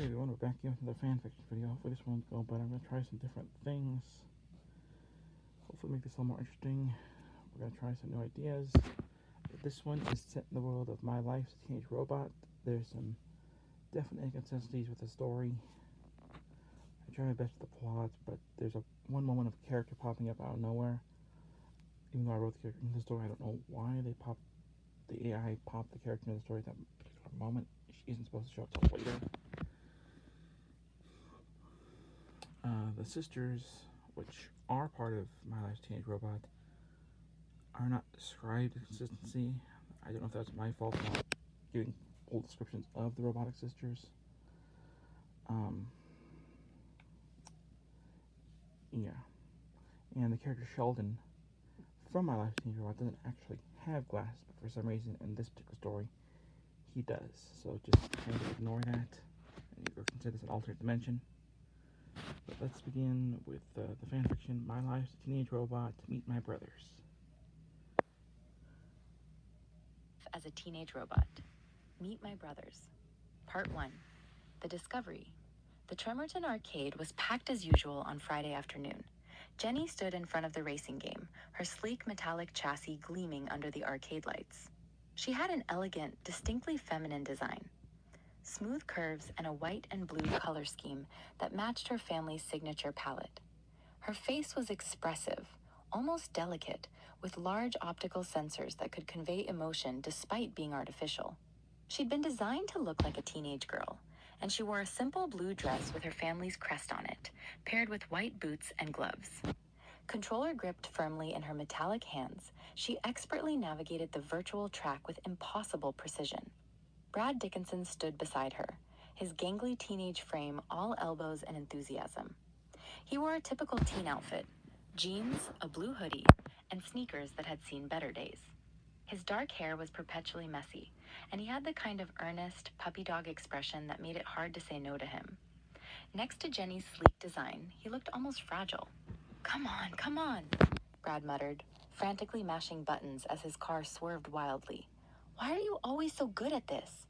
Hey everyone, we're back here with another fanfiction video. For this one, I'm going to try some different things. Hopefully make this a little more interesting. We're going to try some new ideas. But this one is set in the world of My Life's Teenage Robot. There's some definite inconsistencies with the story. I try my best with the plot, but there's one moment of a character popping up out of nowhere. Even though I wrote the character into the story, I don't know why the AI popped the character into the story at that particular moment. She isn't supposed to show up till later. The sisters, which are part of My Life's Teenage Robot, are not described in consistency. I don't know if that's my fault for not giving full descriptions of the robotic sisters. Yeah. And the character Sheldon from My Life's Teenage Robot doesn't actually have glasses, but for some reason in this particular story, he does. So just kind of ignore that, and you consider this an alternate dimension. But let's begin with the fanfiction, My Life's Teenage Robot, Meet My Brothers. As a teenage robot. Meet My Brothers. Part 1. The Discovery. The Tremerton arcade was packed as usual on Friday afternoon. Jenny stood in front of the racing game, her sleek metallic chassis gleaming under the arcade lights. She had an elegant, distinctly feminine design. Smooth curves and a white and blue color scheme that matched her family's signature palette. Her face was expressive, almost delicate, with large optical sensors that could convey emotion despite being artificial. She'd been designed to look like a teenage girl, and she wore a simple blue dress with her family's crest on it, paired with white boots and gloves. Controller gripped firmly in her metallic hands, she expertly navigated the virtual track with impossible precision. Brad Dickinson stood beside her, his gangly teenage frame all elbows and enthusiasm. He wore a typical teen outfit, jeans, a blue hoodie, and sneakers that had seen better days. His dark hair was perpetually messy, and he had the kind of earnest, puppy dog expression that made it hard to say no to him. Next to Jenny's sleek design, he looked almost fragile. Come on, Brad muttered, frantically mashing buttons as his car swerved wildly. Why are you always so good at this?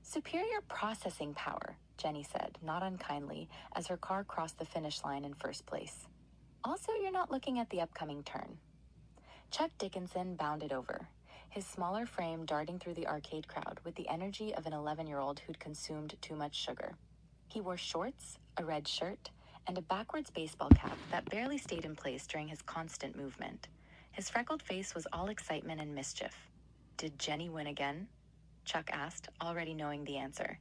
Superior processing power, Jenny said, not unkindly, as her car crossed the finish line in first place. Also, you're not looking at the upcoming turn. Chuck Dickinson bounded over, his smaller frame darting through the arcade crowd with the energy of an 11-year-old who'd consumed too much sugar. He wore shorts, a red shirt, and a backwards baseball cap that barely stayed in place during his constant movement. His freckled face was all excitement and mischief. Did Jenny win again? Chuck asked, already knowing the answer.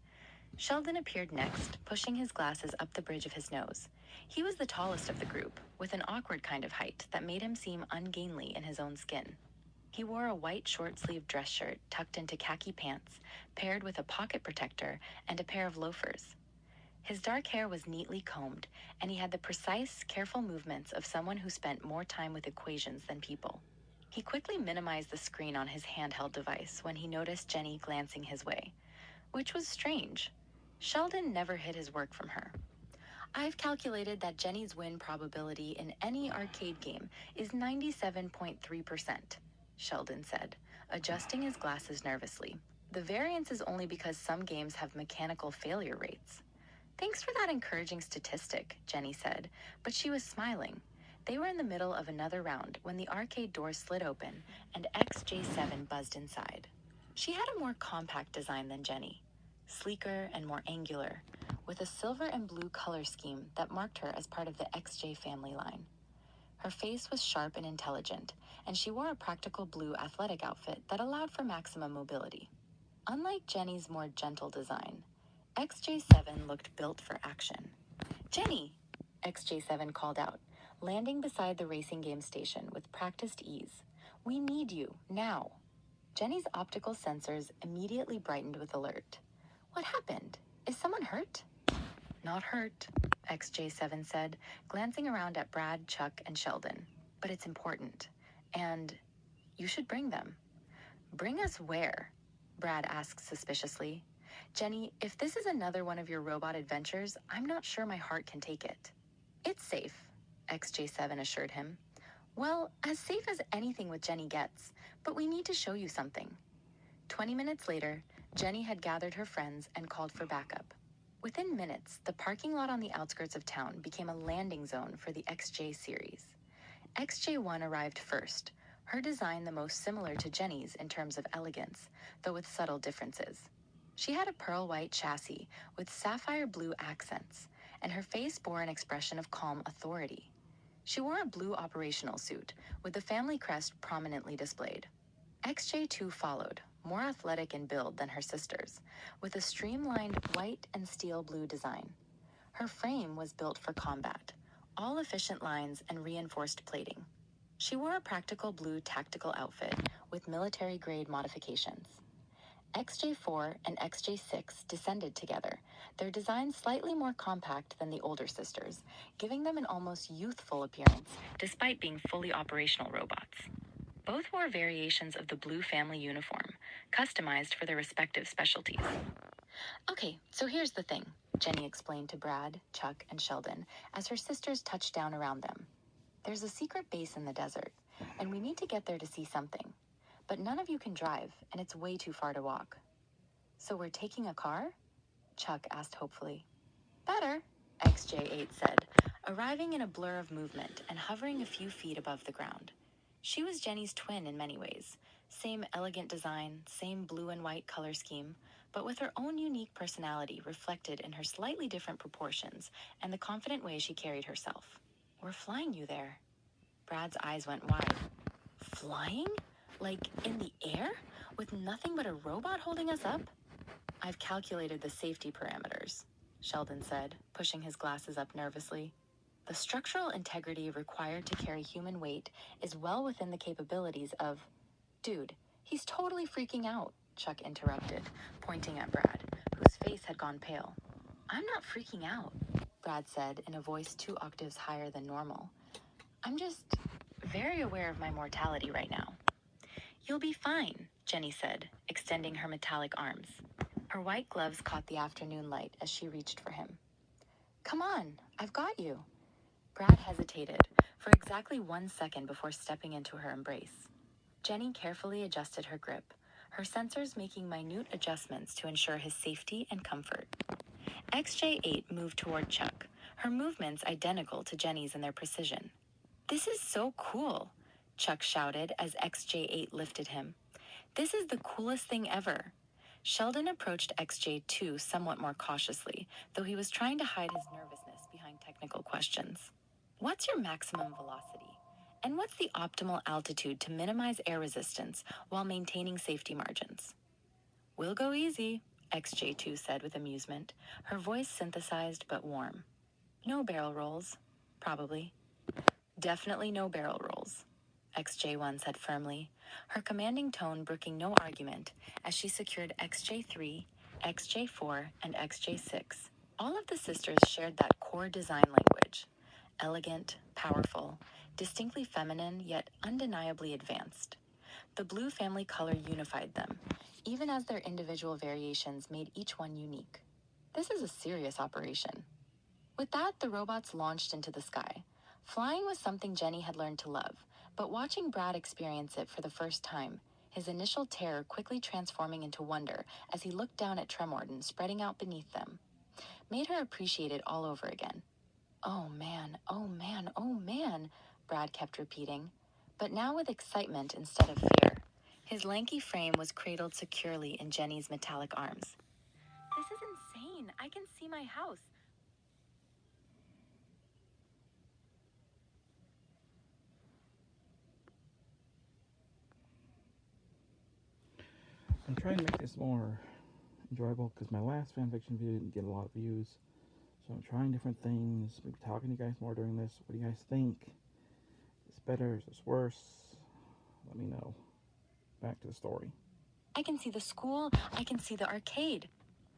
Sheldon appeared next, pushing his glasses up the bridge of his nose. He was the tallest of the group, with an awkward kind of height that made him seem ungainly in his own skin. He wore a white short-sleeved dress shirt tucked into khaki pants, paired with a pocket protector and a pair of loafers. His dark hair was neatly combed, and he had the precise, careful movements of someone who spent more time with equations than people. He quickly minimized the screen on his handheld device when he noticed Jenny glancing his way, which was strange. Sheldon never hid his work from her. I've calculated that Jenny's win probability in any arcade game is 97.3%, Sheldon said, adjusting his glasses nervously. The variance is only because some games have mechanical failure rates. Thanks for that encouraging statistic, Jenny said, but she was smiling. They were in the middle of another round when the arcade doors slid open and XJ7 buzzed inside. She had a more compact design than Jenny, sleeker and more angular, with a silver and blue color scheme that marked her as part of the XJ family line. Her face was sharp and intelligent, and she wore a practical blue athletic outfit that allowed for maximum mobility. Unlike Jenny's more gentle design, XJ7 looked built for action. Jenny! XJ7 called out, landing beside the racing game station with practiced ease. We need you, now. Jenny's optical sensors immediately brightened with alert. What happened? Is someone hurt? Not hurt, XJ7 said, glancing around at Brad, Chuck, and Sheldon. But it's important. And you should bring them. Bring us where? Brad asked suspiciously. Jenny, if this is another one of your robot adventures, I'm not sure my heart can take it. It's safe, XJ7 assured him. Well, as safe as anything with Jenny gets, but we need to show you something. 20 minutes later, Jenny had gathered her friends and called for backup. Within minutes, the parking lot on the outskirts of town became a landing zone for the XJ series. XJ1 arrived first, her design the most similar to Jenny's in terms of elegance, though with subtle differences. She had a pearl white chassis with sapphire blue accents, and her face bore an expression of calm authority. She wore a blue operational suit, with the family crest prominently displayed. XJ2 followed, more athletic in build than her sisters, with a streamlined white and steel blue design. Her frame was built for combat, all efficient lines and reinforced plating. She wore a practical blue tactical outfit with military-grade modifications. XJ4 and XJ6 descended together, their designs slightly more compact than the older sisters, giving them an almost youthful appearance despite being fully operational robots. Both wore variations of the blue family uniform, customized for their respective specialties. Okay, so here's the thing, Jenny explained to Brad, Chuck, and Sheldon as her sisters touched down around them. There's a secret base in the desert, and we need to get there to see something. But none of you can drive, and it's way too far to walk. So we're taking a car? Chuck asked hopefully. Better, XJ8 said, arriving in a blur of movement and hovering a few feet above the ground. She was Jenny's twin in many ways. Same elegant design, same blue and white color scheme, but with her own unique personality reflected in her slightly different proportions and the confident way she carried herself. We're flying you there. Brad's eyes went wide. Flying? Like in the air? With nothing but a robot holding us up? I've calculated the safety parameters, Sheldon said, pushing his glasses up nervously. The structural integrity required to carry human weight is well within the capabilities of... Dude, he's totally freaking out, Chuck interrupted, pointing at Brad, whose face had gone pale. I'm not freaking out, Brad said in a voice 2 octaves higher than normal. I'm just very aware of my mortality right now. You'll be fine, Jenny said, extending her metallic arms. Her white gloves caught the afternoon light as she reached for him. Come on, I've got you. Brad hesitated for exactly 1 second before stepping into her embrace. Jenny carefully adjusted her grip, her sensors making minute adjustments to ensure his safety and comfort. XJ8 moved toward Chuck, her movements identical to Jenny's in their precision. This is so cool, Chuck shouted as XJ8 lifted him. This is the coolest thing ever. Sheldon approached XJ2 somewhat more cautiously, though he was trying to hide his nervousness behind technical questions. What's your maximum velocity? And what's the optimal altitude to minimize air resistance while maintaining safety margins? We'll go easy, XJ2 said with amusement, her voice synthesized but warm. No barrel rolls. Probably. Definitely no barrel rolls, XJ1 said firmly, her commanding tone brooking no argument as she secured XJ3, XJ4, and XJ6. All of the sisters shared that core design language. Elegant, powerful, distinctly feminine, yet undeniably advanced. The blue family color unified them, even as their individual variations made each one unique. This is a serious operation. With that, the robots launched into the sky. Flying was something Jenny had learned to love, but watching Brad experience it for the first time, his initial terror quickly transforming into wonder as he looked down at Tremorden spreading out beneath them, made her appreciate it all over again. Oh man, oh man, oh man, Brad kept repeating, but now with excitement instead of fear. His lanky frame was cradled securely in Jenny's metallic arms. This is insane. I can see my house. I'm trying to make this more enjoyable because my last fanfiction video didn't get a lot of views. So I'm trying different things, maybe talking to you guys more during this. What do you guys think? Is this better? Is this worse? Let me know. Back to the story. I can see the school. I can see the arcade.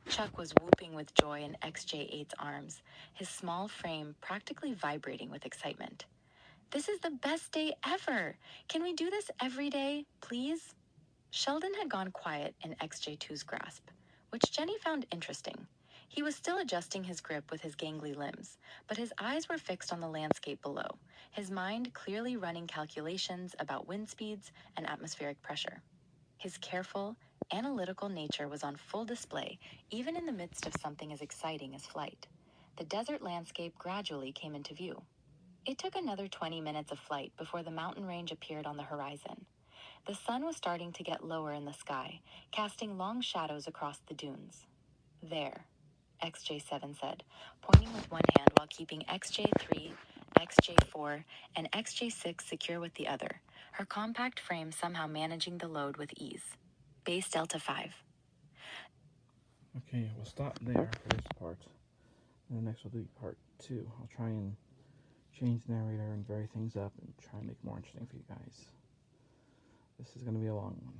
Chuck was whooping with joy in XJ8's arms, his small frame practically vibrating with excitement. This is the best day ever! Can we do this every day, please? Sheldon had gone quiet in XJ2's grasp, which Jenny found interesting. He was still adjusting his grip with his gangly limbs, but his eyes were fixed on the landscape below, his mind clearly running calculations about wind speeds and atmospheric pressure. His careful, Analytical nature was on full display, even in the midst of something as exciting as flight. The desert landscape gradually came into view. It took another 20 minutes of flight before the mountain range appeared on the horizon. The sun was starting to get lower in the sky, casting long shadows across the dunes. There, XJ7 said, pointing with one hand while keeping XJ3, XJ4, and XJ6 secure with the other, her compact frame somehow managing the load with ease. Base Delta 5. Okay, we'll stop there for this part. And next we'll do part 2. I'll try and change the narrator and vary things up and try and make it more interesting for you guys. This is going to be a long one.